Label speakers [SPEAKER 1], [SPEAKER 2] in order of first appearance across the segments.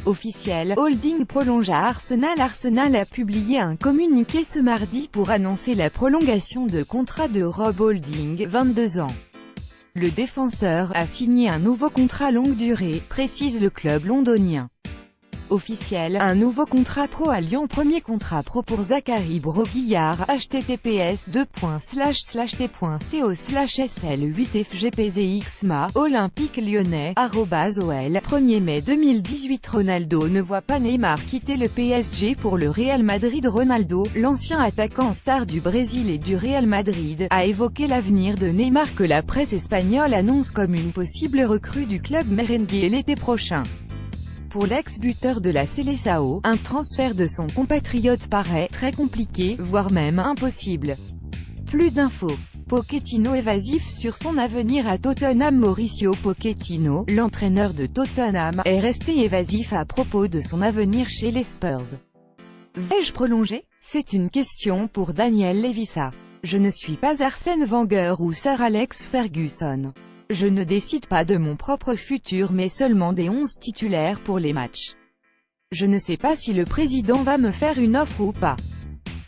[SPEAKER 1] Officiel, Holding prolonge à Arsenal. Arsenal a publié un communiqué ce mardi pour annoncer la prolongation de contrat de Rob Holding, 22 ans. Le défenseur a signé un nouveau contrat longue durée, précise le club londonien. Officiel, un nouveau contrat pro à Lyon. Premier contrat pro pour Zachary Broguillard, https://t.co/sl8fgpzxma, Olympique Lyonnais, @ol. 1er mai 2018. Ronaldo ne voit pas Neymar quitter le PSG pour le Real Madrid. Ronaldo, l'ancien attaquant star du Brésil et du Real Madrid, a évoqué l'avenir de Neymar que la presse espagnole annonce comme une possible recrue du club merengue l'été prochain. Pour l'ex-buteur de la Seleção, un transfert de son compatriote paraît très compliqué, voire même impossible. Plus d'infos. Pochettino évasif sur son avenir à Tottenham. Mauricio Pochettino, l'entraîneur de Tottenham, est resté évasif à propos de son avenir chez les Spurs. Vais-je prolonger? C'est une question pour Daniel Levissa. Je ne suis pas Arsène Wenger ou Sir Alex Ferguson. Je ne décide pas de mon propre futur mais seulement des 11 titulaires pour les matchs. Je ne sais pas si le président va me faire une offre ou pas.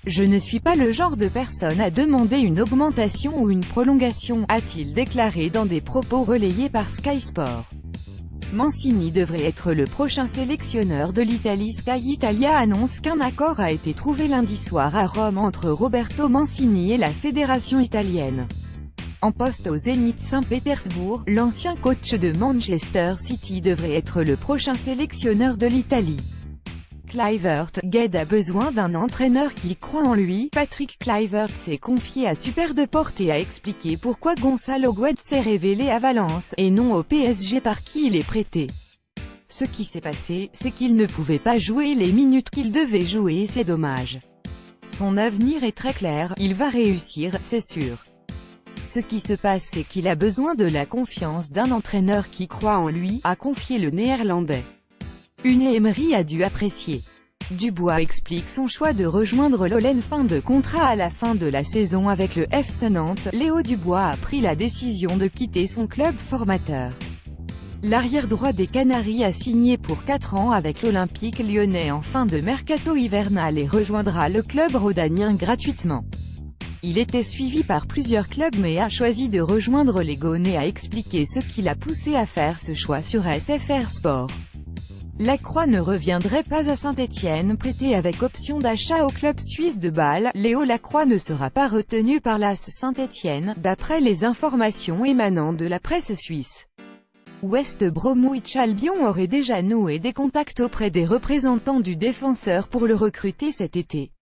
[SPEAKER 1] Je ne suis pas le genre de personne à demander une augmentation ou une prolongation, a-t-il déclaré dans des propos relayés par Sky Sport. Mancini devrait être le prochain sélectionneur de l'Italie. Sky Italia annonce qu'un accord a été trouvé lundi soir à Rome entre Roberto Mancini et la fédération italienne. En poste au Zénith Saint-Pétersbourg, l'ancien coach de Manchester City devrait être le prochain sélectionneur de l'Italie. Kluivert, Guedes a besoin d'un entraîneur qui croit en lui. Patrick Kluivert s'est confié à Super Deport et a expliqué pourquoi Gonçalo Guedes s'est révélé à Valence, et non au PSG par qui il est prêté. Ce qui s'est passé, c'est qu'il ne pouvait pas jouer les minutes qu'il devait jouer, c'est dommage. Son avenir est très clair, il va réussir, c'est sûr. Ce qui se passe c'est qu'il a besoin de la confiance d'un entraîneur qui croit en lui, a confié le néerlandais. Unai Emery a dû apprécier. Dubois explique son choix de rejoindre l'Ollen. Fin de contrat à la fin de la saison avec le FC Nantes. Léo Dubois a pris la décision de quitter son club formateur. L'arrière-droit des Canaries a signé pour 4 ans avec l'Olympique Lyonnais en fin de mercato hivernal et rejoindra le club rhodanien gratuitement. Il était suivi par plusieurs clubs mais a choisi de rejoindre les Gaunais, a expliqué ce qui l'a poussé à faire ce choix sur SFR Sport. Lacroix ne reviendrait pas à Saint-Étienne, prêté avec option d'achat au club suisse de Bâle. Léo Lacroix ne sera pas retenu par l'AS Saint-Étienne, d'après les informations émanant de la presse suisse. West Bromwich Albion aurait déjà noué des contacts auprès des représentants du défenseur pour le recruter cet été.